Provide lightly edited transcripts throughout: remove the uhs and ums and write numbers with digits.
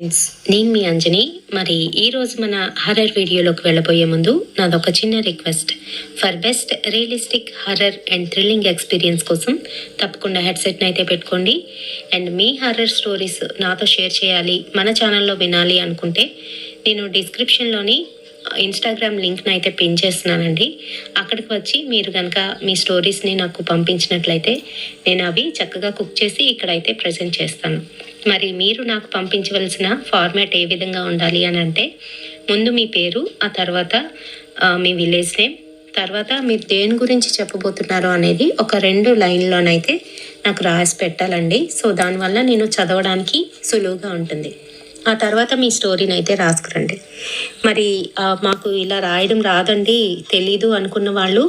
నేను మీ అంజని. మరి ఈరోజు మన హర్రర్ వీడియోలోకి వెళ్ళబోయే ముందు నాదొక చిన్న request. For best realistic horror and thrilling experience కోసం తప్పకుండా హెడ్సెట్ని అయితే పెట్టుకోండి. అండ్ మీ హర్రర్ స్టోరీస్ నాతో షేర్ చేయాలి, మన ఛానల్లో వినాలి అనుకుంటే నేను డిస్క్రిప్షన్లోని ఇన్స్టాగ్రామ్ లింక్ని అయితే పిన్ చేస్తున్నానండి. అక్కడికి వచ్చి మీరు కనుక మీ స్టోరీస్ని నాకు పంపించినట్లయితే నేను అవి చక్కగా కుక్ చేసి ఇక్కడైతే ప్రజెంట్ చేస్తాను. మరి మీరు నాకు పంపించవలసిన ఫార్మాట్ ఏ విధంగా ఉండాలి అని అంటే, ముందు మీ పేరు, ఆ తర్వాత మీ విలేజ్ నేమ్, తర్వాత మీరు దేని గురించి చెప్పబోతున్నారో అనేది ఒక 2 లైన్లోనైతే నాకు రాసి పెట్టాలండి. సో దానివల్ల నేను చదవడానికి సులువుగా ఉంటుంది. ఆ తర్వాత మీ స్టోరీని అయితే రాసుకురండి. మరి మాకు ఇలా రాయడం రాదండి, తెలీదు అనుకున్న వాళ్ళు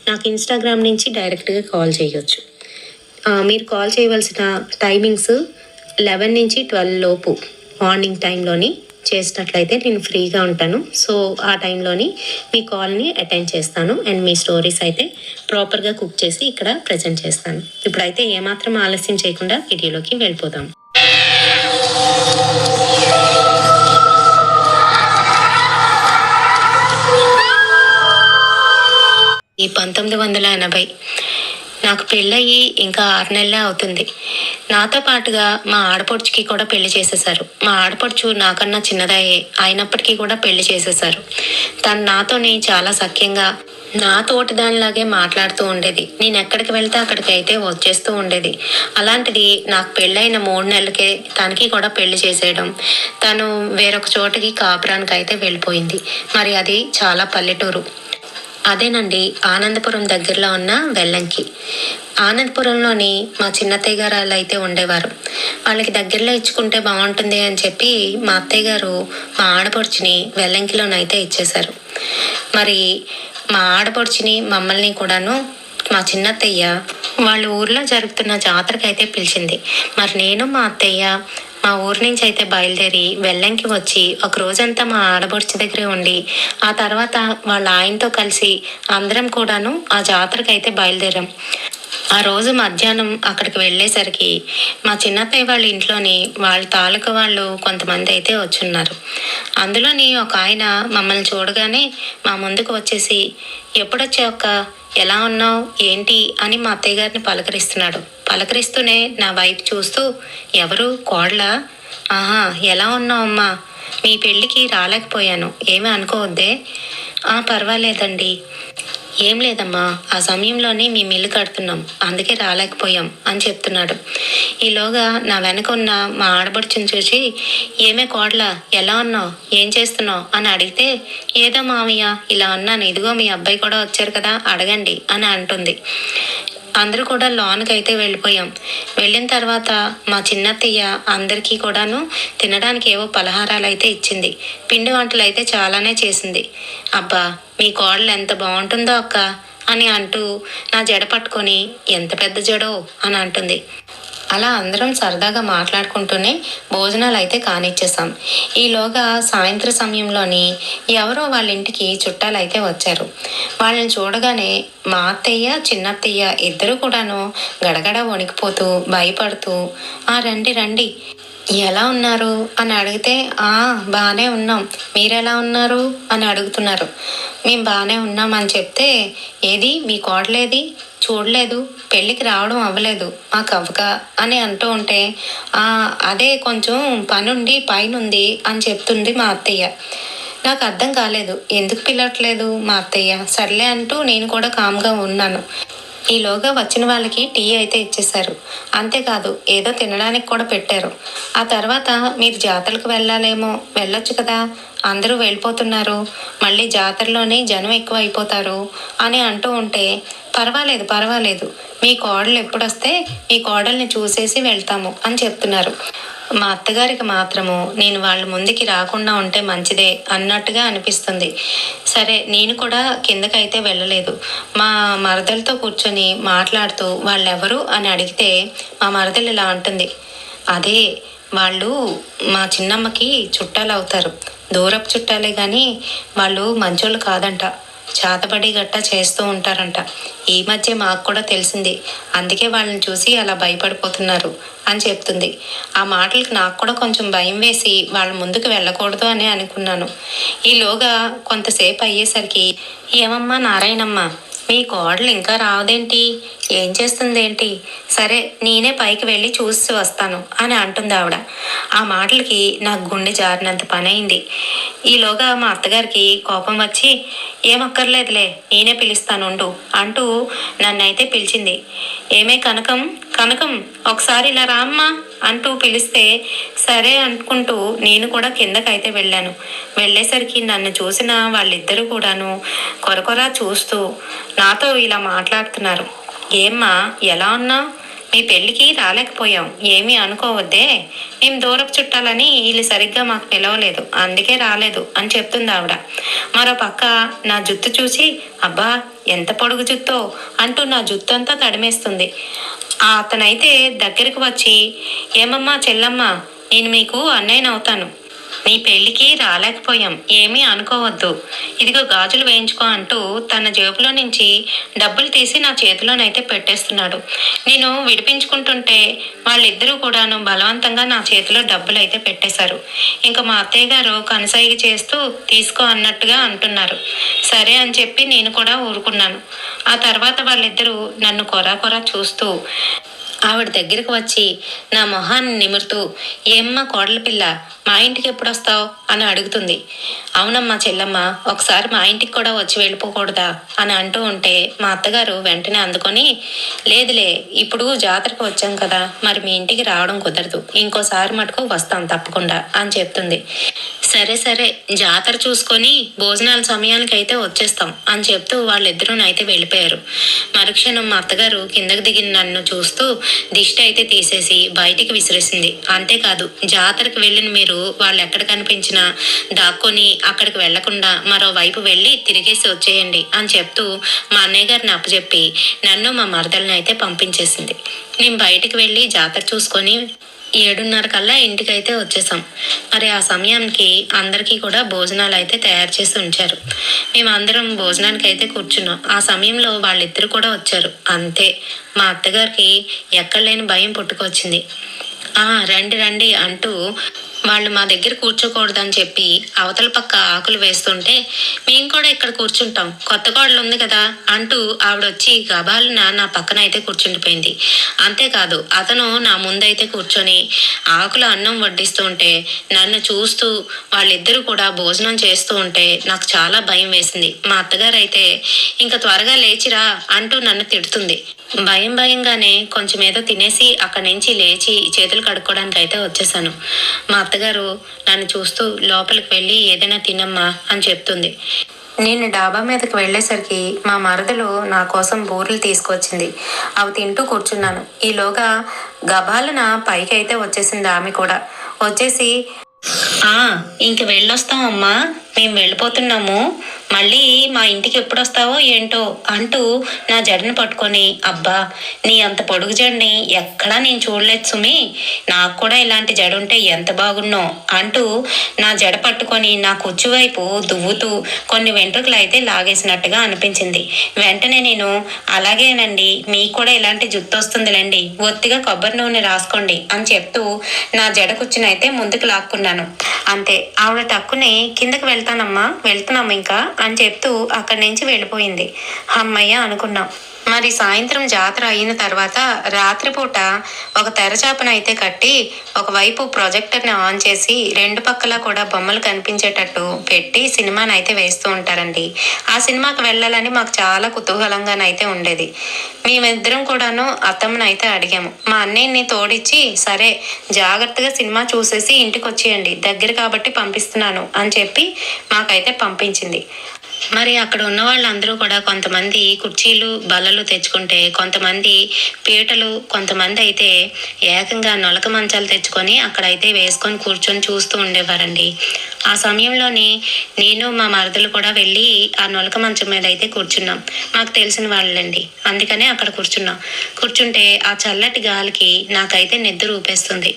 నాకు ఇన్స్టాగ్రామ్ నుంచి డైరెక్ట్గా కాల్ చేయొచ్చు. మీరు కాల్ చేయవలసిన టైమింగ్స్ 11 నుంచి 12 లోపు మార్నింగ్ టైంలోని చేసినట్లయితే నేను ఫ్రీగా ఉంటాను. సో ఆ టైంలోని మీ కాల్ని అటెండ్ చేస్తాను అండ్ మీ స్టోరీస్ అయితే ప్రాపర్గా కుక్ చేసి ఇక్కడ ప్రజెంట్ చేస్తాను. ఇప్పుడైతే ఏమాత్రం ఆలస్యం చేయకుండా వీడియోలోకి వెళ్ళిపోదాం. ఈ 1980 నాకు పెళ్ళయి ఇంకా 6 నెలలే అవుతుంది. నాతో పాటుగా మా ఆడపడుచుకి కూడా పెళ్లి చేసేసారు. మా ఆడపడుచు నాకన్నా చిన్నదయ్యే అయినప్పటికీ కూడా పెళ్లి చేసేసారు. తను నాతోని చాలా సఖ్యంగా నా తోటి దానిలాగే మాట్లాడుతూ ఉండేది. నేను ఎక్కడికి వెళ్తే అక్కడికి అయితే వచ్చేస్తూ ఉండేది. అలాంటిది నాకు పెళ్ళైన 3 నెలలకే తనకి కూడా పెళ్లి చేసేయడం, తను వేరొక చోటికి కాపురానికి అయితే వెళ్ళిపోయింది. మరి అది చాలా పల్లెటూరు. అదేనండి, ఆనందపురం దగ్గరలో ఉన్న వెల్లంకి. ఆనందపురంలోని మా చిన్నత్తయ్య గారు వాళ్ళు అయితే ఉండేవారు. వాళ్ళకి దగ్గరలో ఇచ్చుకుంటే బాగుంటుంది అని చెప్పి మా అత్తయ్య గారు మా ఆడపడుచుని వెల్లంకిలోనైతే ఇచ్చేశారు. మరి మా ఆడపడుచుని మమ్మల్ని కూడాను మా చిన్నత్తయ్య వాళ్ళ ఊర్లో జరుగుతున్న జాతరకి అయితే పిలిచింది. మరి నేను మా అత్తయ్య మా ఊరి నుంచి అయితే బయలుదేరి వెల్లంకి వచ్చి ఒక రోజంతా మా ఆడబొడుచు దగ్గరే ఉండి, ఆ తర్వాత వాళ్ళ ఆయనతో కలిసి అందరం కూడాను ఆ జాతరకి అయితే బయలుదేరాం. ఆ రోజు మధ్యాహ్నం అక్కడికి వెళ్ళేసరికి మా చిన్నత్తయ్య వాళ్ళ ఇంట్లోని వాళ్ళ తాలూకా వాళ్ళు కొంతమంది అయితే వచ్చున్నారు. అందులోని ఒక ఆయన మమ్మల్ని చూడగానే మా ముందుకు వచ్చేసి, ఎప్పుడొచ్చాక, ఎలా ఉన్నావు, ఏంటి అని మా అత్తయ్య గారిని పలకరిస్తున్నాడు. పలకరిస్తూనే నా వైపు చూస్తూ, ఎవరు, కోడలా? ఆహా, ఎలా ఉన్నావు అమ్మా, మీ పెళ్ళికి రాలేకపోయాను, ఏమీ అనుకోవద్దే. పర్వాలేదండి. ఏం లేదమ్మా, ఆ సమయంలోనే మేము ఇల్లు కడుతున్నాం, అందుకే రాలేకపోయాం అని చెప్తున్నాడు. ఈలోగా నా వెనక ఉన్న మా ఆడబడుచుని చూసి, ఏమే కోడలా, ఎలా ఉన్నావు, ఏం చేస్తున్నావు అని అడిగితే, ఏదో మామయ్య ఇలా అన్నాను, ఇదిగో మీ అబ్బాయి కూడా వచ్చారు కదా, అడగండి అని అంటుంది. అందరూ కూడా లోన్కి అయితే వెళ్ళిపోయాం. వెళ్ళిన తర్వాత మా చిన్నత్తయ్య అందరికీ కూడాను తినడానికి ఏవో పలహారాలు అయితే ఇచ్చింది. పిండి వంటలు అయితే చాలానే చేసింది. అబ్బా, మీ కోడలు ఎంత బాగుంటుందో అక్క అని అంటూ నా జడ పట్టుకొని, ఎంత పెద్ద జడో అని అంటుంది. అలా అందరం సరదాగా మాట్లాడుకుంటూనే భోజనాలు అయితే కానిచ్చేసాం. ఈలోగా సాయంత్రం సమయంలోని ఎవరో వాళ్ళ ఇంటికి చుట్టాలు అయితే వచ్చారు. వాళ్ళని చూడగానే మా అత్తయ్య, చిన్నత్తయ్య ఇద్దరు కూడాను గడగడ వణికిపోతూ భయపడుతూ, రండి రండి, ఎలా ఉన్నారు అని అడిగితే, బాగానే ఉన్నాం, మీరెలా ఉన్నారు అని అడుగుతున్నారు. మేము బాగానే ఉన్నాం అని చెప్తే, ఏది మీ కోడలేది, చూడలేదు, పెళ్ళికి రావడం అవ్వలేదు, మాకు అవ్వక అని అంటూ ఉంటే, అదే కొంచెం పనుండి పైనుంది అని చెప్తుంది మా అత్తయ్య. నాకు అర్థం కాలేదు, ఎందుకు పిలవట్లేదు మా అత్తయ్య. సర్లే అంటూ నేను కూడా కామ్గా ఉన్నాను. ఈలోగా వచ్చిన వాళ్ళకి టీ అయితే ఇచ్చేశారు. అంతేకాదు, ఏదో తినడానికి కూడా పెట్టారు. ఆ తర్వాత, మీరు జాతరకు వెళ్ళాలేమో, వెళ్ళొచ్చు కదా, అందరూ వెళ్ళిపోతున్నారు, మళ్ళీ జాతరలోనే జనం ఎక్కువ అయిపోతారు అని అంటూ ఉంటే, పర్వాలేదు పర్వాలేదు, మీ కోడలు ఎప్పుడొస్తే మీ కోడల్ని చూసేసి వెళ్తాము అని చెప్తున్నారు. మా అత్తగారికి మాత్రము నేను వాళ్ళ ముందుకి రాకుండా ఉంటే మంచిదే అన్నట్టుగా అనిపిస్తుంది. సరే, నేను కూడా కిందకైతే వెళ్ళలేదు. మా మరదలతో కూర్చొని మాట్లాడుతూ, వాళ్ళెవరు అని అడిగితే మా మరదలు ఇలా అంటుంది, అదే వాళ్ళు మా చిన్నమ్మకి చుట్టాలు అవుతారు, దూరపు చుట్టాలే కానీ వాళ్ళు మంచోళ్ళు కాదంట. చాతబడి గట్టా చేస్తూ ఉంటారంట. ఈ మధ్య మాకు కూడా తెలిసింది, అందుకే వాళ్ళని చూసి అలా భయపడిపోతున్నారు అని చెప్తుంది. ఆ మాటలకు నాకు కూడా కొంచెం భయం వేసి వాళ్ళ ముందుకు వెళ్ళకూడదు అని అనుకున్నాను. ఈలోగా కొంతసేపు అయ్యేసరికి, ఏమమ్మా నారాయణమ్మ, మీ కోడలు ఇంకా రావదేంటి? ఏం చేస్తుందేంటి? సరే నేనే పైకి వెళ్ళి చూసి వస్తాను అని అంటుంది ఆవిడ. ఆ మాటలకి నాకు గుండె జారినంత పని అయింది. ఈలోగా మా అత్తగారికి కోపం వచ్చి, ఏమక్కర్లేదులే నేనే పిలుస్తానుండు అంటూ నన్నైతే పిలిచింది. ఏమే కనకం, కనకం ఒకసారి ఇలా రామ్మా అంటూ పిలిస్తే సరే అనుకుంటూ నేను కూడా కిందకైతే వెళ్ళాను. వెళ్ళేసరికి నన్ను చూసిన వాళ్ళిద్దరూ కూడాను కొరకొరా చూస్తూ నాతో ఇలా మాట్లాడుతున్నారు. ఏమ్మా ఎలా ఉన్నావు? మీ పెళ్ళికి రాలేకపోయాం, ఏమీ అనుకోవద్దే. మేము దూరపు చుట్టాలని వీళ్ళు సరిగ్గా మాకు పిలవలేదు, అందుకే రాలేదు అని చెప్తుంది ఆవిడ. మరో పక్క నా జుత్తు చూసి, అబ్బా ఎంత పొడుగు జుత్తో అంటూ నా జుత్తు అంతా తడిమేస్తుంది. అతనైతే దగ్గరికి వచ్చి, ఏమమ్మా చెల్లమ్మ, నేను మీకు అన్నయ్యనవుతాను, నీ పెళ్లికి రాలేకపోయాం, ఏమీ అనుకోవద్దు, ఇదిగో గాజులు వేయించుకో అంటూ తన జేబులో నుంచి డబ్బులు తీసి నా చేతిలోనైతే పెట్టేస్తున్నాడు. నేను విడిపించుకుంటుంటే వాళ్ళిద్దరూ కూడాను బలవంతంగా నా చేతిలో డబ్బులు అయితే పెట్టేశారు. ఇంకా మా అత్తయ్య గారు కనసాగి చేస్తూ తీసుకో అన్నట్టుగా అంటున్నారు. సరే అని చెప్పి నేను కూడా ఊరుకున్నాను. ఆ తర్వాత వాళ్ళిద్దరూ నన్ను కొరా కొరా చూస్తూ ఆవిడ దగ్గరకు వచ్చి నా మొహాన్ని నిమురుతూ, ఏమ్మా కోడల పిల్ల, మా ఇంటికి ఎప్పుడు వస్తావు అని అడుగుతుంది. అవునమ్మా చెల్లమ్మ, ఒకసారి మా ఇంటికి కూడా వచ్చి వెళ్ళిపోకూడదా అని అంటూ ఉంటే మా అత్తగారు వెంటనే అందుకొని, లేదులే ఇప్పుడు జాతరకు వచ్చాం కదా, మరి మీ ఇంటికి రావడం కుదరదు, ఇంకోసారి మటుకు వస్తాం తప్పకుండా అని చెప్తుంది. సరే సరే జాతర చూసుకొని భోజనాల సమయానికి అయితే వచ్చేస్తాం అని చెప్తూ వాళ్ళిద్దరూనైతే వెళ్ళిపోయారు. మరుక్షణం మా అత్తగారు కిందకు దిగిన నన్ను చూస్తూ దిష్టి అయితే తీసేసి బయటికి విసిరేసింది. అంతేకాదు, జాతరకు వెళ్ళిన మీరు వాళ్ళు ఎక్కడ కనిపించినా దాక్కొని అక్కడికి వెళ్లకుండా మరోవైపు వెళ్ళి తిరిగేసి వచ్చేయండి అని చెప్తూ మా అన్నయ్య గారిని అప్పచెప్పి నన్ను మా మరదలను అయితే పంపించేసింది. నేను బయటికి వెళ్ళి జాతర చూసుకొని 7:30 కల్లా ఇంటికైతే వచ్చేసాం. మరి ఆ సమయానికి అందరికీ కూడా భోజనాలు అయితే తయారు చేసి ఉంచారు. మేము అందరం భోజనానికి అయితే కూర్చున్నాం. ఆ సమయంలో వాళ్ళిద్దరు కూడా వచ్చారు. అంతే, మా అత్తగారికి ఎక్కడలేని భయం పుట్టుకొచ్చింది. రండి రండి అంటూ వాళ్ళు మా దగ్గర కూర్చోకూడదని చెప్పి అవతల పక్క ఆకులు వేస్తుంటే, మేము కూడా ఇక్కడ కూర్చుంటాం, కొత్త కోడలు ఉంది కదా అంటూ ఆవిడొచ్చి గబాలన నా పక్కన అయితే కూర్చుండిపోయింది. అంతేకాదు, అతను నా ముందైతే కూర్చొని ఆకుల అన్నం వడ్డిస్తూ ఉంటే నన్ను చూస్తూ వాళ్ళిద్దరూ కూడా భోజనం చేస్తూ ఉంటే నాకు చాలా భయం వేసింది. మా అత్తగారు అయితే ఇంకా త్వరగా లేచిరా అంటూ నన్ను తిడుతుంది. భయంగానే కొంచెం ఏదో తినేసి అక్కడి నుంచి లేచి చేతులు కడుక్కోవడానికి అయితే వచ్చేసాను. మా అత్తగారు నన్ను చూస్తూ లోపలికి వెళ్ళి ఏదైనా తినమ్మా అని చెప్తుంది. నేను డాబా మీదకి వెళ్ళేసరికి మా మరదలు నా కోసం బూరెలు తీసుకొచ్చింది. అవి తింటూ కూర్చున్నాను. ఈలోగా గబాలన పైకి అయితే వచ్చేసింది ఆమె కూడా. వచ్చేసి, ఇంక వెళ్ళొస్తామమ్మా, మేము వెళ్ళిపోతున్నాము, మళ్ళీ మా ఇంటికి ఎప్పుడు వస్తావో ఏంటో అంటూ నా జడను పట్టుకొని, అబ్బా నీ అంత పొడుగు జడని ఎక్కడా నేను చూడలేదు సుమి, నాకు కూడా ఇలాంటి జడ ఉంటే ఎంత బాగున్నో అంటూ నా జడ పట్టుకొని నా కుచ్చు వైపు దువ్వుతూ కొన్ని వెంట్రుకలు అయితే లాగేసినట్టుగా అనిపించింది. వెంటనే నేను, అలాగేనండి, మీకు కూడా ఇలాంటి జుత్తు వస్తుందిలేండి, ఒత్తిగా కొబ్బరి నూనె రాసుకోండి అని చెప్తూ నా జడ కుచ్చునైతే ముందుకు లాక్కున్నాను. అంతే, ఆవిడ టక్కుని కిందకి వెళ్తున్నాము ఇంకా అని చెప్తూ అక్కడి నుంచి వెళ్ళిపోయింది. అమ్మయ్య అనుకున్నాం. మరి సాయంత్రం జాతర అయిన తర్వాత రాత్రిపూట ఒక తెరచాపను అయితే కట్టి ఒకవైపు ప్రొజెక్టర్ని ఆన్ చేసి రెండు పక్కల కూడా బొమ్మలు కనిపించేటట్టు పెట్టి సినిమాని అయితే వేస్తూ ఉంటారండి. ఆ సినిమాకి వెళ్ళాలని మాకు చాలా కుతూహలంగానైతే ఉండేది. మేమిద్దరం కూడాను అత్తమ్మని అయితే అడిగాము. మా అన్నయ్యని తోడిచ్చి, సరే జాగ్రత్తగా సినిమా చూసేసి ఇంటికి వచ్చేయండి, దగ్గర కాబట్టి పంపిస్తున్నాను అని చెప్పి మాకైతే పంపించింది. మరి అక్కడ ఉన్న వాళ్ళందరూ కూడా కొంతమంది కుర్చీలు బల్లలు తెచ్చుకుంటే, కొంతమంది పీటలు, కొంతమంది అయితే ఏకంగా నొలక మంచాలు తెచ్చుకొని అక్కడైతే వేసుకొని కూర్చొని చూస్తూ ఉండేవారండి. ఆ సమయంలోని నేను మా మరదలు కూడా వెళ్ళి ఆ నొలక మంచం మీద అయితే కూర్చున్నాం. మాకు తెలిసిన వాళ్ళండి, అందుకనే అక్కడ కూర్చుంటే ఆ చల్లటి గాలికి నాకైతే నిద్ర ఊపేస్తుంది.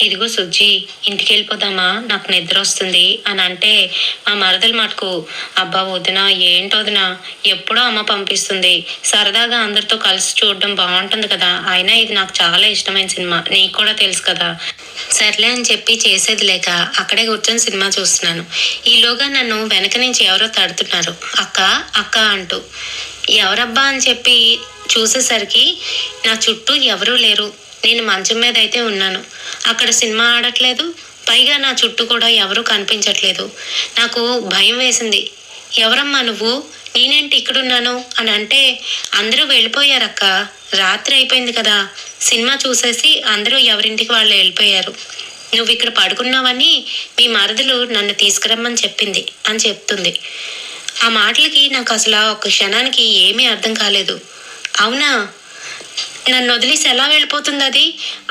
ఇదిగో సుజ్జి, ఇంటికి వెళ్ళిపోదామా, నాకు నిద్ర వస్తుంది అని అంటే మా మరదలు మటుకు, అబ్బా వదినా, ఏంటి వదినా, ఎప్పుడో అమ్మ పంపిస్తుంది, సరదాగా అందరితో కలిసి చూడడం బాగుంటుంది కదా, అయినా ఇది నాకు చాలా ఇష్టమైన సినిమా, నీకు కూడా తెలుసు కదా. సర్లే అని చెప్పి చేసేది లేక అక్కడే కూర్చొని సినిమా చూస్తున్నాను. ఈలోగా నన్ను వెనక నుంచి ఎవరో తడుతున్నారు, అక్క అక్క అంటూ. ఎవరబ్బా అని చెప్పి చూసేసరికి నా చుట్టూ ఎవరూ లేరు. నేను మంచం మీద అయితే ఉన్నాను. అక్కడ సినిమా ఆడట్లేదు, పైగా నా చుట్టూ కూడా ఎవరూ కనిపించట్లేదు. నాకు భయం వేసింది. ఎవరమ్మా నువ్వు, నేనేంటి ఇక్కడున్నాను అని అంటే, అందరూ వెళ్ళిపోయారక్క, రాత్రి అయిపోయింది కదా, సినిమా చూసేసి అందరూ ఎవరింటికి వాళ్ళు వెళ్ళిపోయారు. నువ్వు ఇక్కడ పడుకున్నావని మీ మరదలు నన్ను తీసుకురమ్మని చెప్పింది అని చెప్తుంది. ఆ మాటలకి నాకు అసలు ఒక క్షణానికి ఏమీ అర్థం కాలేదు. అవునా, నన్ను వదిలేసి ఎలా వెళ్ళిపోతుంది అది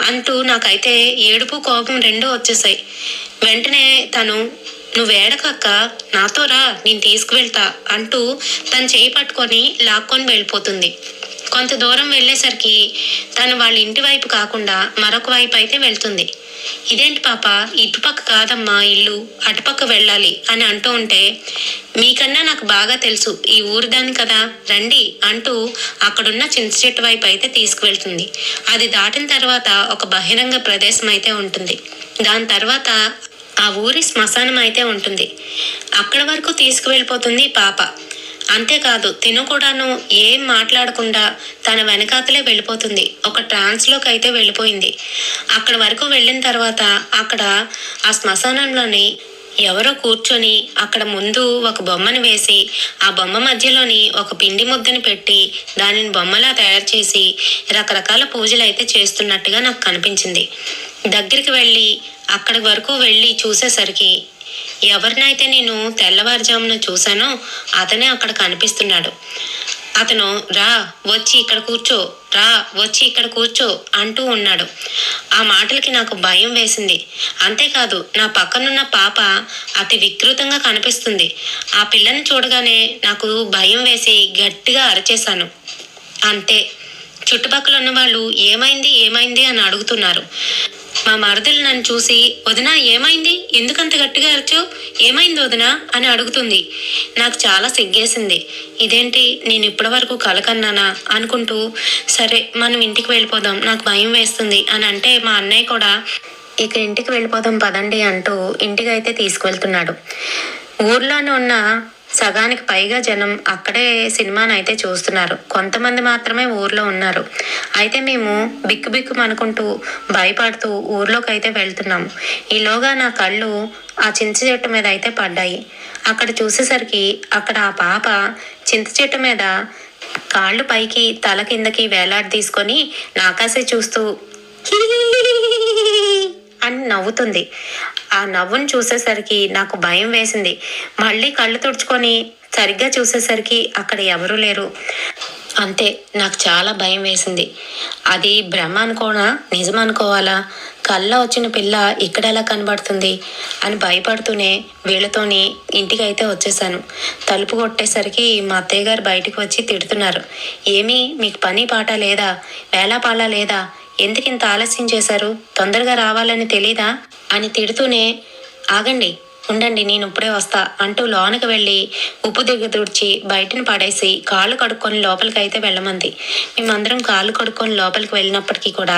అంటూ నాకైతే ఏడుపు కోపం రెండూ వచ్చేసాయి. వెంటనే తను, నువ్వేడకక్క, నాతో రా, నేను తీసుకువెళ్తా అంటూ తను చేయి పట్టుకొని లాక్కొని వెళ్ళిపోతుంది. కొంత దూరం వెళ్ళేసరికి తను వాళ్ళ ఇంటి వైపు కాకుండా మరొక వైపు అయితే వెళ్తుంది. ఇదేంటి పాప, ఇటుపక్క కాదమ్మా ఇల్లు, అటుపక్క వెళ్ళాలి అని అంటూ ఉంటే, మీకన్నా నాకు బాగా తెలుసు, ఈ ఊరిదాన్ని కదా, రండి అంటూ అక్కడున్న చింత చెట్టు వైపు అయితే తీసుకువెళ్తుంది. అది దాటిన తర్వాత ఒక బహిరంగ ప్రదేశం అయితే ఉంటుంది. దాని తర్వాత ఆ ఊరి శ్మశానం అయితే ఉంటుంది. అక్కడి వరకు తీసుకువెళ్ళిపోతుంది పాప. అంతేకాదు తిను కూడాను ఏం మాట్లాడకుండా తన వెనకాతలే వెళ్ళిపోతుంది. ఒక ట్రాన్స్లోకి అయితే వెళ్ళిపోయింది. అక్కడ వరకు వెళ్ళిన తర్వాత అక్కడ ఆ శ్మశానంలోని ఎవరో కూర్చొని అక్కడ ముందు ఒక బొమ్మను వేసి ఆ బొమ్మ మధ్యలోని ఒక పిండి ముద్దను పెట్టి దానిని బొమ్మలా తయారు చేసి రకరకాల పూజలు అయితే చేస్తున్నట్టుగా నాకు కనిపించింది. దగ్గరికి వెళ్ళి అక్కడి వరకు వెళ్ళి చూసేసరికి ఎవరినైతే నేను తెల్లవారుజామున చూశానో అతనే అక్కడ కనిపిస్తున్నాడు. అతను, రా వచ్చి ఇక్కడ కూర్చో, రా వచ్చి ఇక్కడ కూర్చో అంటూ ఉన్నాడు. ఆ మాటలకి నాకు భయం వేసింది. అంతేకాదు నా పక్కనున్న పాప అతి వికృతంగా కనిపిస్తుంది. ఆ పిల్లని చూడగానే నాకు భయం వేసి గట్టిగా అరిచేశాను. అంతే, చుట్టుపక్కల ఉన్న వాళ్ళు ఏమైంది ఏమైంది అని అడుగుతున్నారు. మా మరదలు నన్ను చూసి, వదినా ఏమైంది, ఎందుకంత గట్టిగా అరిచావు, ఏమైంది వదినా అని అడుగుతుంది. నాకు చాలా సిగ్గేసింది. ఇదేంటి, నేను ఇప్పటి వరకు కలకన్నానా అనుకుంటూ, సరే మనం ఇంటికి వెళ్ళిపోదాం, నాకు భయం వేస్తుంది అని అంటే మా అన్నయ్య కూడా ఇక ఇంటికి వెళ్ళిపోదాం పదండి అంటూ ఇంటికి అయితే తీసుకువెళ్తున్నాడు. ఊర్లోనే ఉన్న సగానికి పైగా జనం అక్కడే సినిమాను అయితే చూస్తున్నారు. కొంతమంది మాత్రమే ఊర్లో ఉన్నారు. అయితే మేము బిక్కు అనుకుంటూ భయపడుతూ ఊర్లోకి అయితే వెళ్తున్నాము. ఈలోగా నా కళ్ళు ఆ చింత చెట్టు మీద అయితే పడ్డాయి. అక్కడ చూసేసరికి అక్కడ ఆ పాప చింత చెట్టు మీద కాళ్ళు పైకి తల కిందకి వేలాడి తీసుకొని నాకాసే చూస్తూ అని నవ్వుతుంది. ఆ నవ్వును చూసేసరికి నాకు భయం వేసింది. మళ్ళీ కళ్ళు తుడుచుకొని సరిగ్గా చూసేసరికి అక్కడ ఎవరూ లేరు. అంతే, నాకు చాలా భయం వేసింది. అది భ్రమ అనుకోనా, నిజం అనుకోవాలా, కళ్ళ వచ్చిన పిల్ల ఇక్కడ ఎలా కనబడుతుంది అని భయపడుతూనే వీళ్ళతోని ఇంటికి అయితే వచ్చేసాను. తలుపు కొట్టేసరికి మా అత్తయ్య గారు బయటికి వచ్చి తిడుతున్నారు. ఏమీ మీకు పని పాట లేదా, వేళాపాలా లేదా, ఎందుకు ఇంత ఆలస్యం చేశారు, తొందరగా రావాలని తెలీదా అని తిడుతూనే, ఆగండి ఉండండి నేను ఇప్పుడే వస్తా అంటూ లోనకి వెళ్ళి ఉప్పు దిగ తుడిచి బయటను పడేసి కాళ్ళు కడుక్కొని లోపలికి అయితే వెళ్ళమంది. మేమందరం కాళ్ళు కడుక్కొని లోపలికి వెళ్ళినప్పటికీ కూడా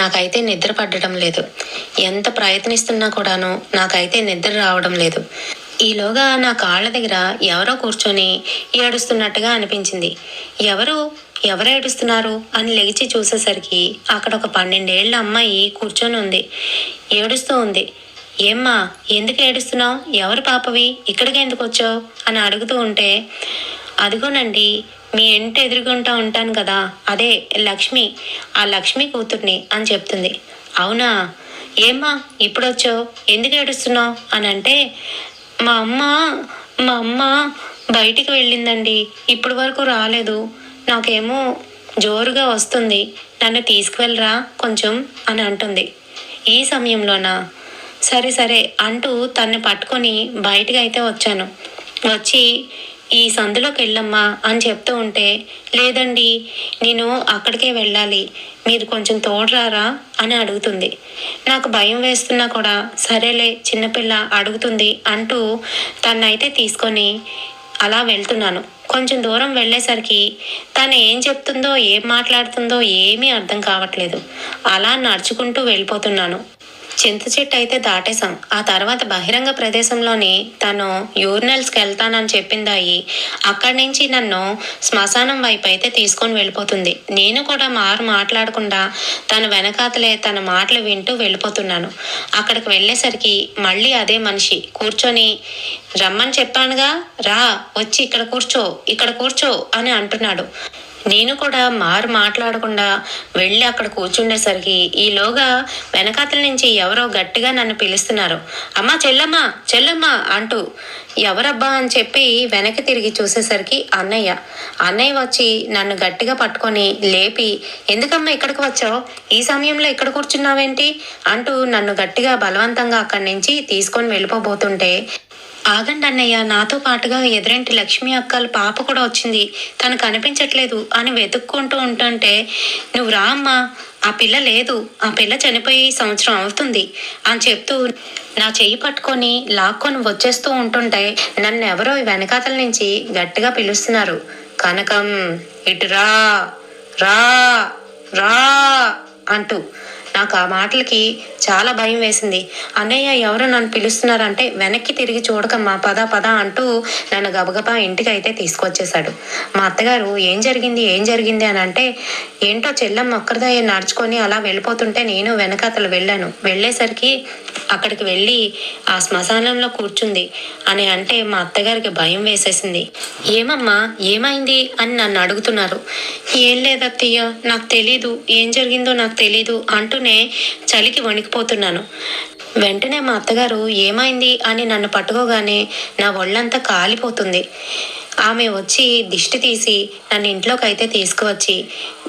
నాకైతే నిద్ర పడడం లేదు. ఎంత ప్రయత్నిస్తున్నా కూడాను నాకైతే నిద్ర రావడం లేదు. ఈలోగా నా కాళ్ళ దగ్గర ఎవరో కూర్చొని ఏడుస్తున్నట్టుగా అనిపించింది. ఎవరు ఏడుస్తున్నారు అని లెగిచి చూసేసరికి అక్కడ ఒక 12 ఏళ్ల అమ్మాయి కూర్చొని ఉంది, ఏడుస్తూ ఉంది. ఏమ్మా, ఎందుకు ఏడుస్తున్నావు, ఎవరు పాపవి, ఇక్కడికి ఎందుకు వచ్చావు అని అడుగుతూ ఉంటే, అదిగోనండి మీ ఇంటి ఎదురుగుంటా ఉంటాను కదా, అదే లక్ష్మి, ఆ లక్ష్మి కూతుర్ని అని చెప్తుంది. అవునా, ఏమ్మా ఇప్పుడు వచ్చావు, ఎందుకు ఏడుస్తున్నావు అని అంటే, మా అమ్మ బయటికి వెళ్ళిందండి, ఇప్పటి వరకు రాలేదు, నాకేమో జోరుగా వస్తుంది, నన్ను తీసుకువెళ్ళరా కొంచెం అని అంటుంది. ఈ సమయంలోనా, సరే సరే అంటూ తన్ని పట్టుకొని బయటకు అయితే వచ్చాను. వచ్చి ఈ సందులోకి వెళ్ళమ్మా అని చెప్తూ ఉంటే, లేదండి నేను అక్కడికే వెళ్ళాలి, మీరు కొంచెం తోడురారా అని అడుగుతుంది. నాకు భయం వేస్తున్నా కూడా సరేలే చిన్నపిల్ల అడుగుతుంది అంటూ తన్నైతే తీసుకొని అలా వెళ్తున్నాను. కొంచెం దూరం వెళ్ళేసరికి తను ఏం చెప్తుందో ఏం మాట్లాడుతుందో ఏమీ అర్థం కావట్లేదు. అలా నడుచుకుంటూ వెళ్ళిపోతున్నాను. చింత చెట్టు అయితే దాటేశాం. ఆ తర్వాత బహిరంగ ప్రదేశంలోని తను యూరినల్స్కి వెళ్తానని చెప్పిందాయి అక్కడి నుంచి నన్ను శ్మశానం వైపు అయితే తీసుకొని వెళ్ళిపోతుంది. నేను కూడా మాట్లాడకుండా తన వెనకాతలే తన మాటలు వింటూ వెళ్ళిపోతున్నాను. అక్కడికి వెళ్ళేసరికి మళ్ళీ అదే మనిషి కూర్చొని, రమ్మని చెప్పానుగా, రా వచ్చి ఇక్కడ కూర్చో అని అంటున్నాడు. నేను కూడా మాట్లాడకుండా వెళ్ళి అక్కడ కూర్చుండేసరికి ఈలోగా వెనకాతల నుంచి ఎవరో గట్టిగా నన్ను పిలుస్తున్నారు. అమ్మా చెల్లమ్మా చెల్లమ్మా అంటూ. ఎవరబ్బా అని చెప్పి వెనక్కి తిరిగి చూసేసరికి అన్నయ్య వచ్చి నన్ను గట్టిగా పట్టుకొని లేపి, ఎందుకమ్మా ఇక్కడికి వచ్చావు, ఈ సమయంలో ఇక్కడ కూర్చున్నావేంటి అంటూ నన్ను గట్టిగా బలవంతంగా అక్కడి నుంచి తీసుకొని వెళ్ళిపోబోతుంటే, ఆగండి అన్నయ్య, నాతో పాటుగా ఎదురింటి లక్ష్మి అక్కల పాప కూడా వచ్చింది, తను కనిపించట్లేదు అని వెతుక్కుంటూ ఉంటుంటే, నువ్వు రా అమ్మా, ఆ పిల్ల లేదు, ఆ పిల్ల చనిపోయి సంవత్సరం అవుతుంది అని చెప్తూ నా చెయ్యి పట్టుకొని లాక్కొని వచ్చేస్తూ ఉంటుంటే నన్ను ఎవరో వెనకాతల నుంచి గట్టిగా పిలుస్తున్నారు. కనకం ఇటు రా రా రా అంటూ. నాకు ఆ మాటలకి చాలా భయం వేసింది. అన్నయ్య ఎవరో నన్ను పిలుస్తున్నారంటే వెనక్కి తిరిగి చూడకమ్మా, పద అంటూ నన్ను గబగబా ఇంటికి అయితే తీసుకొచ్చేశాడు. మా అత్తగారు ఏం జరిగింది అని అంటే, ఏంటో చెల్లమ్మ ఒక్కరిదయ్యే నడుచుకొని అలా వెళ్ళిపోతుంటే నేను వెనకాతలు వెళ్ళేసరికి అక్కడికి వెళ్ళి ఆ శ్మశానంలో కూర్చుంది అని అంటే మా అత్తగారికి భయం వేసేసింది. ఏమమ్మా ఏమైంది అని నన్ను అడుగుతున్నారు. ఏం లేదత్తయ్య, నాకు తెలీదు, ఏం జరిగిందో నాకు తెలీదు అంటూనే చలికి వణికిపోతున్నాను. వెంటనే మా అత్తగారు ఏమైంది అని నన్ను పట్టుకోగానే నా ఒళ్ళంతా కాలిపోతుంది. ఆమె వచ్చి దిష్టి తీసి నన్ను ఇంట్లోకి అయితే తీసుకువచ్చి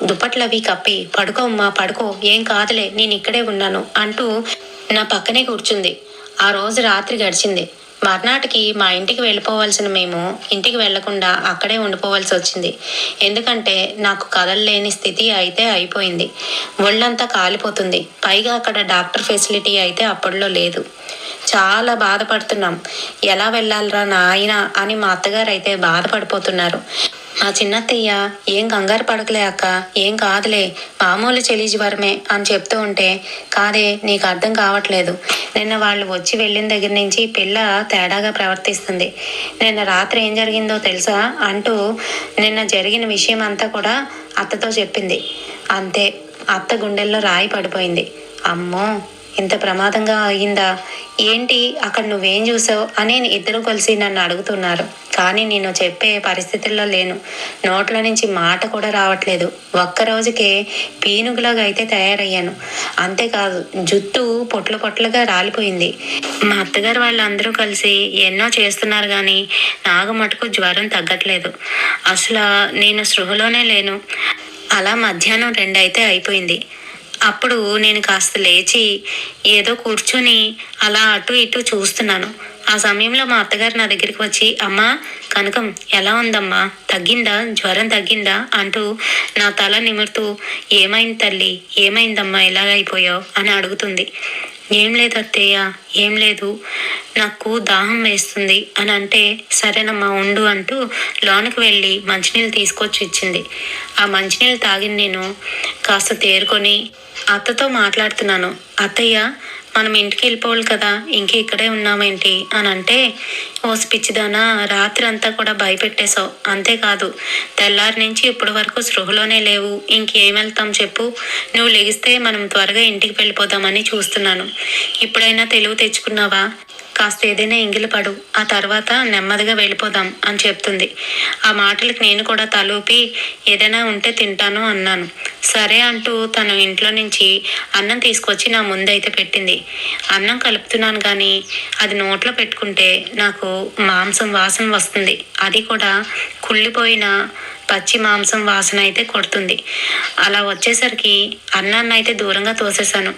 దుప్పట్లు అవి కప్పి, పడుకో, ఏం కాదులే, నేను ఇక్కడే ఉన్నాను అంటూ నా పక్కనే కూర్చుంది. ఆ రోజు రాత్రి గడిచింది. మర్నాటికి మా ఇంటికి వెళ్ళిపోవాల్సిన మేము ఇంటికి వెళ్లకుండా అక్కడే ఉండిపోవాల్సి వచ్చింది. ఎందుకంటే నాకు కదలలేని స్థితి అయితే అయిపోయింది. ఒళ్ళంతా కాలిపోతుంది. పైగా అక్కడ డాక్టర్ ఫెసిలిటీ అయితే అప్పట్లో లేదు. చాలా బాధపడుతున్నాం. ఎలా వెళ్ళాలరా నాయన అని మా అత్తగారు అయితే బాధపడిపోతున్నారు. మా చిన్నత్తయ్య ఏం కంగారు పడకలే అక్క, ఏం కాదులే, మామూలు చలి జ్వరమే అని చెప్తూ ఉంటే, కాదే నీకు అర్థం కావట్లేదు, నిన్న వాళ్ళు వచ్చి వెళ్ళిన దగ్గర నుంచి పిల్ల తేడాగా ప్రవర్తిస్తుంది. నిన్న రాత్రి ఏం జరిగిందో తెలుసా అంటూ నిన్న జరిగిన విషయం అంతా కూడా అత్తతో చెప్పింది. అంతే, అత్త గుండెల్లో రాయి పడిపోయింది. అమ్మో, ఇంత ప్రమాదంగా అయిందా, ఏంటి అక్కడ నువ్వేం చూసావు అని ఇద్దరు కలిసి నన్ను అడుగుతున్నారు. కానీ నేను చెప్పే పరిస్థితుల్లో లేను. నోట్ల నుంచి మాట కూడా రావట్లేదు. ఒక్కరోజుకే పీనుగులాగా అయితే తయారయ్యాను. అంతేకాదు, జుట్టు పొట్లుగా రాలిపోయింది. మా అత్తగారు వాళ్ళందరూ కలిసి ఎన్నో చేస్తున్నారు కానీ నాకు మటుకు జ్వరం తగ్గట్లేదు. అసలు నేను స్పృహలోనే లేను. అలా మధ్యాహ్నం 2 అయితే అయిపోయింది. అప్పుడు నేను కాస్త లేచి ఏదో కూర్చొని అలా అటు ఇటు చూస్తున్నాను. ఆ సమయంలో మా అత్తగారు నా దగ్గరికి వచ్చి, అమ్మా కనకం ఎలా ఉందమ్మా, తగ్గిందా, జ్వరం తగ్గిందా అంటూ నా తల నిమురుతూ, ఏమైంది తల్లి, ఏమైందమ్మా, ఎలాగైపోయావు అని అడుగుతుంది. ఏం లేదు అత్తయ్య, ఏం లేదు, నాకు దాహం వేస్తుంది అని అంటే, సరేనమ్మా ఉండు అంటూ లోనికి వెళ్ళి మంచినీళ్ళు తీసుకొచ్చి ఇచ్చింది. ఆ మంచినీళ్ళు తాగిన నేను కాస్త తేరుకొని అత్తతో మాట్లాడుతున్నాను. అత్తయ్య, మనం ఇంటికి వెళ్ళిపోవాలి కదా, ఇంక ఇక్కడే ఉన్నామేంటి అని అంటే, ఓసి పిచ్చిదానా, రాత్రి అంతా కూడా భయపెట్టేశావు, అంతేకాదు తెల్లారి నుంచి ఇప్పటి వరకు స్పృహలోనే లేవు, ఇంకేం వెళ్తాం చెప్పు, నువ్వు లెగిస్తే మనం త్వరగా ఇంటికి వెళ్ళిపోదామని చూస్తున్నాను. ఇప్పుడైనా తెలివి తెచ్చుకున్నావా, కాస్త ఏదైనా ఎంగిలిపడు, ఆ తర్వాత నెమ్మదిగా వెళ్ళిపోదాం అని చెప్తుంది. ఆ మాటలకు నేను కూడా తలూపి ఏదైనా ఉంటే తింటాను అన్నాను. సరే అంటూ తను ఇంట్లో నుంచి అన్నం తీసుకొచ్చి నా ముందైతే పెట్టింది. అన్నం కలుపుతున్నాను కానీ అది నోట్లో పెట్టుకుంటే నాకు మాంసం వాసన వస్తుంది. అది కూడా కుళ్ళిపోయిన పచ్చి మాంసం వాసన అయితే కొడుతుంది. అలా వచ్చేసరికి అన్నాన్ని అయితే దూరంగా తోసేశాను.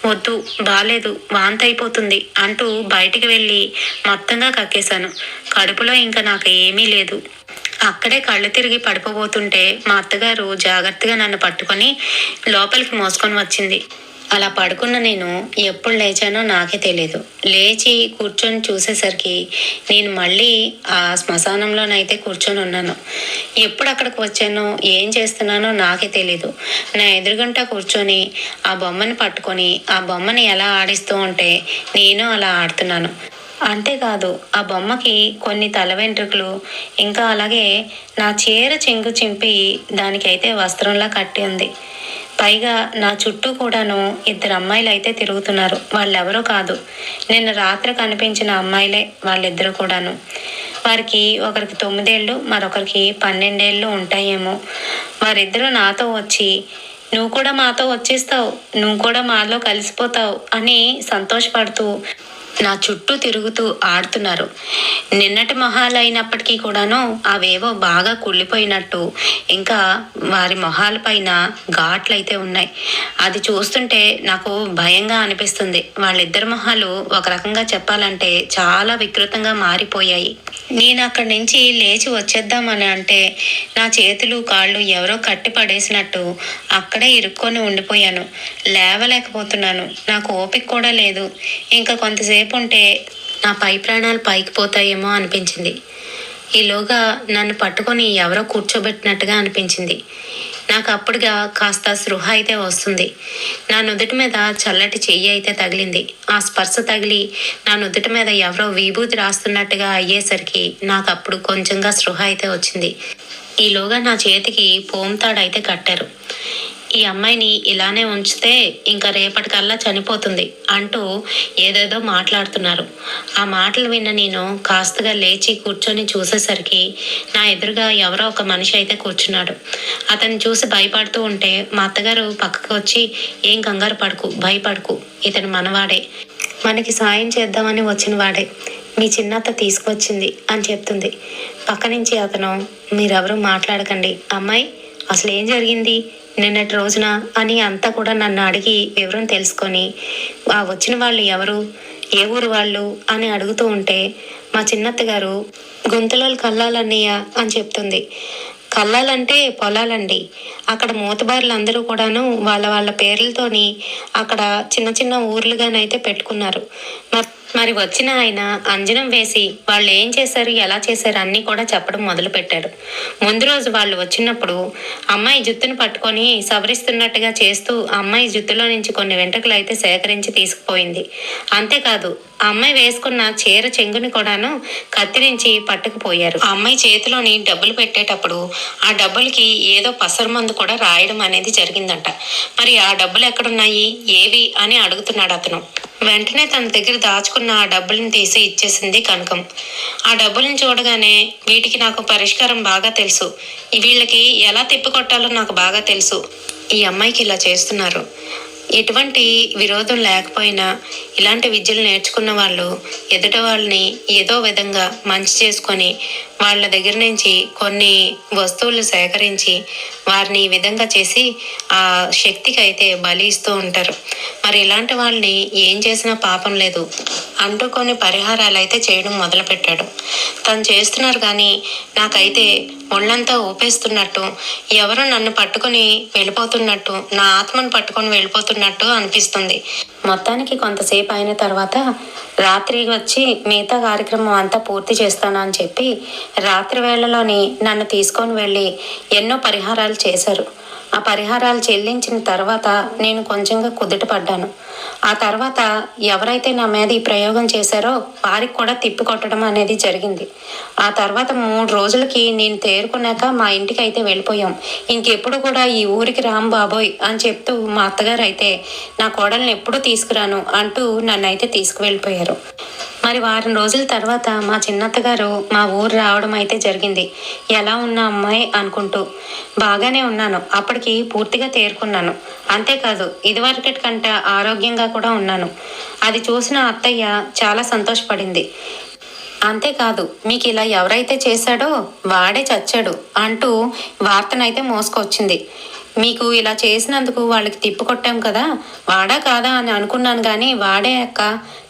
వద్దు, బాలేదు, వాంతి అయిపోతుంది అంటూ బయటికి వెళ్ళి మొత్తంగా కక్కేశాను. కడుపులో ఇంకా నాకు ఏమీ లేదు. అక్కడే కళ్ళు తిరిగి పడిపోబోతుంటే మా అత్తగారు జాగ్రత్తగా నన్ను పట్టుకొని లోపలికి మోసుకొని వచ్చింది. అలా పడుకున్న నేను ఎప్పుడు లేచానో నాకే తెలీదు. లేచి కూర్చొని చూసేసరికి నేను మళ్ళీ ఆ శ్మశానంలోనైతే కూర్చొని ఉన్నాను. ఎప్పుడు అక్కడికి వచ్చానో ఏం చేస్తున్నానో నాకే తెలీదు. నా ఎదురుగుంట కూర్చొని ఆ బొమ్మని పట్టుకొని ఆ బొమ్మని ఎలా ఆడిస్తూ ఉంటే నేను అలా ఆడుతున్నాను. అంతేకాదు ఆ బొమ్మకి కొన్ని తల వెంట్రుకలు, ఇంకా అలాగే నా చీర చెంగు చింపి దానికైతే వస్త్రంలా కట్టి ఉంది. పైగా నా చుట్టూ కూడాను ఇద్దరు అమ్మాయిలు అయితే తిరుగుతున్నారు. వాళ్ళెవరో కాదు, నిన్న రాత్రి కనిపించిన అమ్మాయిలే వాళ్ళిద్దరూ కూడాను. వారికి ఒకరికి 9 ఏళ్ళు, మరొకరికి 12 ఏళ్ళు ఉంటాయేమో. వారిద్దరూ నాతో వచ్చి నువ్వు కూడా మాతో వచ్చేస్తావు, నువ్వు కూడా మాలో కలిసిపోతావు అని సంతోషపడుతూ నా చుట్టూ తిరుగుతూ ఆడుతున్నారు. నిన్నటి మొహాలైనప్పటికీ కూడాను అవేవో బాగా కుళ్ళిపోయినట్టు, ఇంకా వారి మొహాలపైన ఘాట్లయితే ఉన్నాయి. అది చూస్తుంటే నాకు భయంగా అనిపిస్తుంది. వాళ్ళిద్దరి మొహాలు ఒక రకంగా చెప్పాలంటే చాలా వికృతంగా మారిపోయాయి. నేను అక్కడి నుంచి లేచి వచ్చేద్దామని అంటే నా చేతులు కాళ్ళు ఎవరో కట్టి పడేసినట్టు అక్కడే ఇరుక్కొని ఉండిపోయాను. లేవలేకపోతున్నాను. నాకు ఓపిక కూడా లేదు. ఇంకా కొంతసేపు ఉంటే నా పై ప్రాణాలు పైకి పోతాయేమో అనిపించింది. ఈలోగా నన్ను పట్టుకొని ఎవరో కూర్చోబెట్టినట్టుగా అనిపించింది. నాకు అప్పుడుగా కాస్త స్పృహ అయితే వస్తుంది. నా నుదుటి మీద చల్లటి చెయ్యి అయితే తగిలింది. ఆ స్పర్శ తగిలి నా నుదుటి మీద ఎవరో విభూతి రాస్తున్నట్టుగా అయ్యేసరికి నాకు అప్పుడు కొంచెంగా స్పృహ అయితే వచ్చింది. ఈలోగా నా చేతికి పోంతాడైతే కట్టారు. ఈ అమ్మాయిని ఇలానే ఉంచితే ఇంకా రేపటికల్లా చనిపోతుంది అంటూ ఏదేదో మాట్లాడుతున్నారు. ఆ మాటలు విన్న నేను కాస్తగా లేచి కూర్చొని చూసేసరికి నా ఎదురుగా ఎవరో ఒక మనిషి అయితే కూర్చున్నాడు. అతన్ని చూసి భయపడుతూ ఉంటే మా అత్తగారు పక్కకు వచ్చి, ఏం కంగారు పడుకు, భయపడుకు, ఇతను మనవాడే, మనకి సాయం చేద్దామని వచ్చిన వాడే, మీ చిన్నత్త తీసుకొచ్చింది అని చెప్తుంది. పక్క నుంచి అతను, మీరెవరూ మాట్లాడకండి, అమ్మాయి అసలు ఏం జరిగింది నిన్నటి రోజున అని అంతా కూడా నన్ను అడిగి వివరం తెలుసుకొని, ఆ వచ్చిన వాళ్ళు ఎవరు, ఏ ఊరు వాళ్ళు అని అడుగుతూ ఉంటే మా చిన్నత్త గారు గుంతలో కల్లాలన్నయ్య అని చెప్తుంది. కల్లాలంటే పొలాలండి. అక్కడ మూతబారులు అందరూ కూడాను వాళ్ళ వాళ్ళ పేర్లతోని అక్కడ చిన్న చిన్న ఊర్లుగానైతే పెట్టుకున్నారు. మరి వచ్చిన ఆయన అంజనం వేసి వాళ్ళు ఏం చేశారు, ఎలా చేశారు అన్నీ కూడా చెప్పడం మొదలు పెట్టాడు. ముందు రోజు వాళ్ళు వచ్చినప్పుడు అమ్మాయి జుత్తును పట్టుకొని సవరిస్తున్నట్టుగా చేస్తూ అమ్మాయి జుత్తులో నుంచి కొన్ని వెంట్రుకలు అయితే సేకరించి తీసుకుపోయింది. అంతేకాదు ఆ అమ్మాయి వేసుకున్న చీర చెంగుని కూడాను కత్తిరించి పట్టుకుపోయారు. ఆ అమ్మాయి చేతిలోని డబ్బులు పెట్టేటప్పుడు ఆ డబ్బులకి ఏదో పసరు మందు కూడా రాయడం అనేది జరిగిందంట. మరి ఆ డబ్బులు ఎక్కడున్నాయి, ఏవి అని అడుగుతున్నాడు అతను. వెంటనే తన దగ్గర దాచుకున్న ఆ డబ్బులను తీసి ఇచ్చేసింది కనకం. ఆ డబ్బులను చూడగానే, వీటికి నాకు పరిష్కారం బాగా తెలుసు, వీళ్ళకి ఎలా తిప్పికొట్టాలో నాకు బాగా తెలుసు, ఈ అమ్మాయికి ఇలా చేస్తున్నారు, ఎటువంటి విరోధం లేకపోయినా ఇలాంటి విద్యలు నేర్చుకున్న వాళ్ళు ఎదుట వాళ్ళని ఏదో విధంగా మంచి చేసుకొని వాళ్ళ దగ్గర నుంచి కొన్ని వస్తువులు సేకరించి వారిని ఈ విధంగా చేసి ఆ శక్తికి అయితే బలి ఇస్తూ ఉంటారు. మరి ఇలాంటి వాళ్ళని ఏం చేసినా పాపం లేదు అంటూ కొన్ని పరిహారాలు అయితే చేయడం మొదలుపెట్టాడు. తను చేస్తున్నారు కానీ నాకైతే ఒళ్ళంతా ఊపేస్తున్నట్టు, ఎవరో నన్ను పట్టుకొని వెళ్ళిపోతున్నట్టు, నా ఆత్మను పట్టుకొని వెళ్ళిపోతున్నట్టు అనిపిస్తుంది. మొత్తానికి కొంతసేపు అయిన తర్వాత రాత్రి వచ్చి మిగతా కార్యక్రమం అంతా పూర్తి చేస్తాను అని చెప్పి రాత్రి వేళలోని నన్ను తీసుకొని వెళ్ళి ఎన్నో పరిహారాలు చేశారు. ఆ పరిహారాలు చెల్లించిన తర్వాత నేను కొంచెంగా కుదుట పడ్డాను. ఆ తర్వాత ఎవరైతే నా మీద ఈ ప్రయోగం చేశారో వారికి కూడా తిప్పి కొట్టడం అనేది జరిగింది. ఆ తర్వాత 3 రోజులకి నేను తేరుకున్నాక మా ఇంటికి అయితే వెళ్ళిపోయాం. ఇంకెప్పుడు కూడా ఈ ఊరికి రామ్ బాబోయ్ అని చెప్తూ మా అత్తగారు అయితే నా కోడల్ని ఎప్పుడూ తీసుకురాను అంటూ నన్ను అయితే తీసుకువెళ్ళిపోయారు. మరి వారం రోజుల తర్వాత మా చిన్నత్తగారు మా ఊరు రావడం అయితే జరిగింది. ఎలా ఉన్నా అమ్మాయి అనుకుంటూ. బాగానే ఉన్నాను, అప్పటికి పూర్తిగా తేరుకున్నాను. అంతేకాదు ఇదివరకటి కంటే ఆరోగ్యంగా కూడా ఉన్నాను. అది చూసిన అత్తయ్య చాలా సంతోషపడింది. అంతేకాదు మీకు ఇలా ఎవరైతే చేశాడో వాడే చచ్చాడు అంటూ వార్తనైతే మోసుకొచ్చింది. మీకు ఇలా చేసినందుకు వాళ్ళకి తిప్పు కొట్టాం కదా, వాడా కాదా అని అనుకున్నాను, కానీ వాడే అక్క.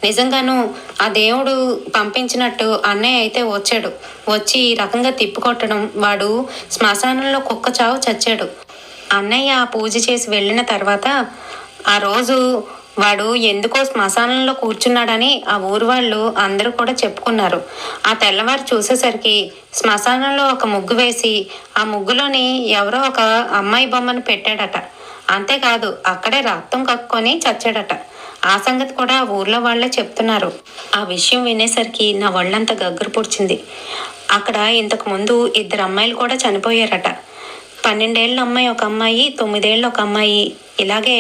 నిజంగాను ఆ దేవుడు పంపించినట్టు అన్నయ్య అయితే వచ్చాడు. వచ్చి ఈ రకంగా తిప్పు కొట్టడం, వాడు శ్మశానంలో కుక్క చావు చచ్చాడు. అన్నయ్య ఆ పూజ చేసి వెళ్ళిన తర్వాత ఆ రోజు వాడు ఎందుకో శ్మశానంలో కూర్చున్నాడని ఆ ఊరు వాళ్ళు అందరూ కూడా చెప్పుకున్నారు. ఆ తెల్లవారు చూసేసరికి శ్మశానంలో ఒక ముగ్గు వేసి ఆ ముగ్గులోని ఎవరో ఒక అమ్మాయి బొమ్మను పెట్టాడట. అంతేకాదు అక్కడే రక్తం కక్కుకొని చచ్చాడట. ఆ సంగతి కూడా ఆ ఊర్లో వాళ్ళే చెప్తున్నారు. ఆ విషయం వినేసరికి నా ఒళ్ళంతా గగ్గురు పొడిచింది. అక్కడ ఇంతకు ముందు 2 అమ్మాయిలు కూడా చనిపోయారట. 12 ఏళ్ళ అమ్మాయి ఒక అమ్మాయి, 9 ఏళ్ళ ఒక అమ్మాయి ఇలాగే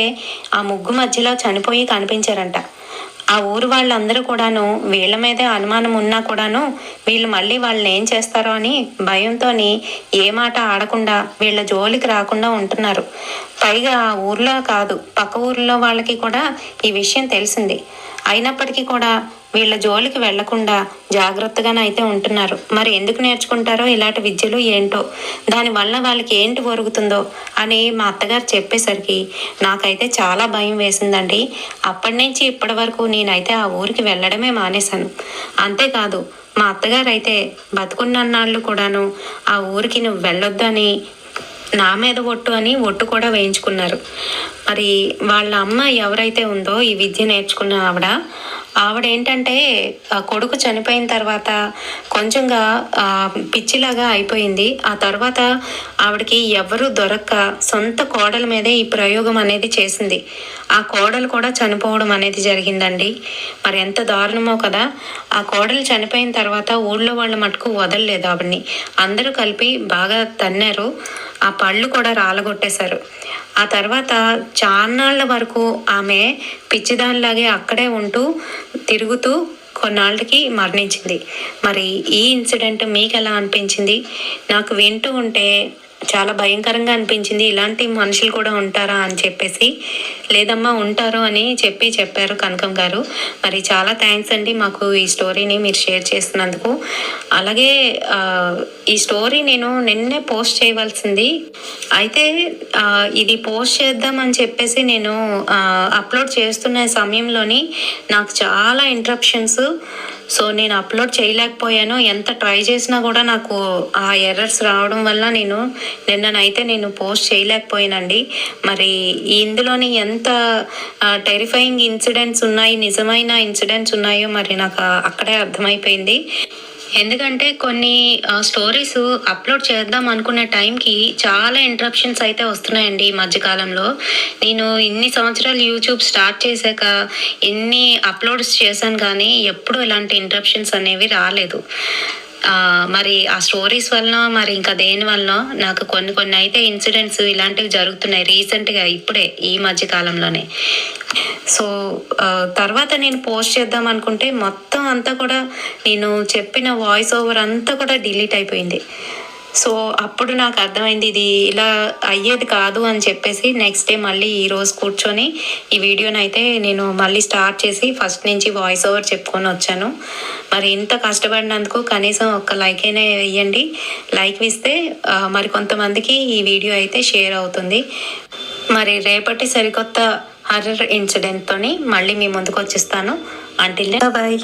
ఆ ముగ్గు మధ్యలో చనిపోయి కనిపించారంట. ఆ ఊరు వాళ్ళందరూ కూడాను వీళ్ళ మీదే అనుమానం ఉన్నా కూడాను వీళ్ళు మళ్ళీ వాళ్ళని ఏం చేస్తారో అని భయంతో ఏ మాట ఆడకుండా వీళ్ళ జోలికి రాకుండా ఉంటున్నారు. పైగా ఆ ఊర్లో కాదు, పక్క ఊర్లో వాళ్ళకి కూడా ఈ విషయం తెలిసింది. అయినప్పటికీ కూడా వీళ్ళ జోలికి వెళ్లకుండా జాగ్రత్తగానైతే ఉంటున్నారు. మరి ఎందుకు నేర్చుకుంటారో ఇలాంటి విద్యలు ఏంటో, దానివల్ల వాళ్ళకి ఏంటి ఒరుగుతుందో అని మా అత్తగారు చెప్పేసరికి నాకైతే చాలా భయం వేసిందండి. అప్పటి నుంచి ఇప్పటి వరకు నేనైతే ఆ ఊరికి వెళ్ళడమే మానేశాను. అంతేకాదు మా అత్తగారు అయితే బతుకున్నన్నాళ్ళు కూడాను ఆ ఊరికి నువ్వు వెళ్ళొద్దు అని నా మీద ఒట్టు అని ఒట్టు కూడా వేయించుకున్నారు. మరి వాళ్ళ అమ్మ ఎవరైతే ఉందో ఈ విద్య నేర్చుకున్న ఆవిడ ఏంటంటే ఆ కొడుకు చనిపోయిన తర్వాత కొంచెంగా పిచ్చిలాగా అయిపోయింది. ఆ తర్వాత ఆవిడకి ఎవరు దొరక్క సొంత కోడల మీదే ఈ ప్రయోగం అనేది చేసింది. ఆ కోడలు కూడా చనిపోవడం అనేది జరిగిందండి. మరి ఎంత దారుణమో కదా. ఆ కోడలు చనిపోయిన తర్వాత ఊళ్ళో వాళ్ళ మటుకు వదలలేదు ఆవిడ్ని. అందరూ కలిపి బాగా తన్నారు. ఆ పళ్ళు కూడా రాలగొట్టేశారు. ఆ తర్వాత చాన్నాళ్ల వరకు ఆమె పిచ్చిదానిలాగే అక్కడే ఉంటూ తిరుగుతూ కొన్నాళ్ళకి మరణించింది. మరి ఈ ఇన్సిడెంట్ మీకు ఎలా అనిపించింది? నాకు వింటూ ఉంటే చాలా భయంకరంగా అనిపించింది. ఇలాంటి మనుషులు కూడా ఉంటారా అని చెప్పేసి. లేదమ్మా ఉంటారు అని చెప్పారు కనకం గారు. మరి చాలా థ్యాంక్స్ అండి మాకు ఈ స్టోరీని మీరు షేర్ చేస్తున్నందుకు. అలాగే ఈ స్టోరీ నేను నిన్నే పోస్ట్ చేయవలసింది. అయితే ఇది పోస్ట్ చేద్దామని చెప్పేసి నేను అప్లోడ్ చేస్తున్న సమయంలోని నాకు చాలా ఇంటరప్షన్స్. సో నేను అప్లోడ్ చేయలేకపోయాను. ఎంత ట్రై చేసినా కూడా నాకు ఆ ఎర్రర్స్ రావడం వల్ల నిన్ననైతే నేను పోస్ట్ చేయలేకపోయానండి. మరి ఇందులోని ఎంత టెరిఫైయింగ్ ఇన్సిడెంట్స్ ఉన్నాయి, నిజమైన ఇన్సిడెంట్స్ ఉన్నాయో మరి నాకు అక్కడే అర్థమైపోయింది. ఎందుకంటే కొన్ని స్టోరీస్ అప్లోడ్ చేద్దాం అనుకునే టైంకి చాలా ఇంటరప్షన్స్ అయితే వస్తున్నాయండి ఈ మధ్యకాలంలో. నేను ఇన్ని సంవత్సరాలు యూట్యూబ్ స్టార్ట్ చేశాక ఎన్ని అప్లోడ్స్ చేశాను కానీ ఎప్పుడు ఇలాంటి ఇంటరప్షన్స్ అనేవి రాలేదు. మరి ఆ స్టోరీస్ వలన మరి ఇంకా దేని వలన నాకు కొన్ని అయితే ఇన్సిడెంట్స్ ఇలాంటివి జరుగుతున్నాయి రీసెంట్గా, ఇప్పుడే ఈ మధ్య కాలంలోనే. సో తర్వాత నేను పోస్ట్ చేద్దాం అనుకుంటే మొత్తం అంతా కూడా నేను చెప్పిన వాయిస్ ఓవర్ అంతా కూడా డిలీట్ అయిపోయింది. సో అప్పుడు నాకు అర్థమైంది ఇది ఇలా అయ్యేది కాదు అని చెప్పేసి నెక్స్ట్ డే మళ్ళీ ఈరోజు కూర్చొని ఈ వీడియోని అయితే నేను మళ్ళీ స్టార్ట్ చేసి ఫస్ట్ నుంచి వాయిస్ ఓవర్ చెప్పుకొని వచ్చాను. మరి ఇంత కష్టపడినందుకు కనీసం ఒక్క లైక్ అయినా వేయండి. లైక్ ఇస్తే మరి కొంతమందికి ఈ వీడియో అయితే షేర్ అవుతుంది. మరి రేపటి సరికొత్త హర్రర్ ఇన్సిడెంట్తోని మళ్ళీ మీ ముందుకు వచ్చేస్తాను. Until bye.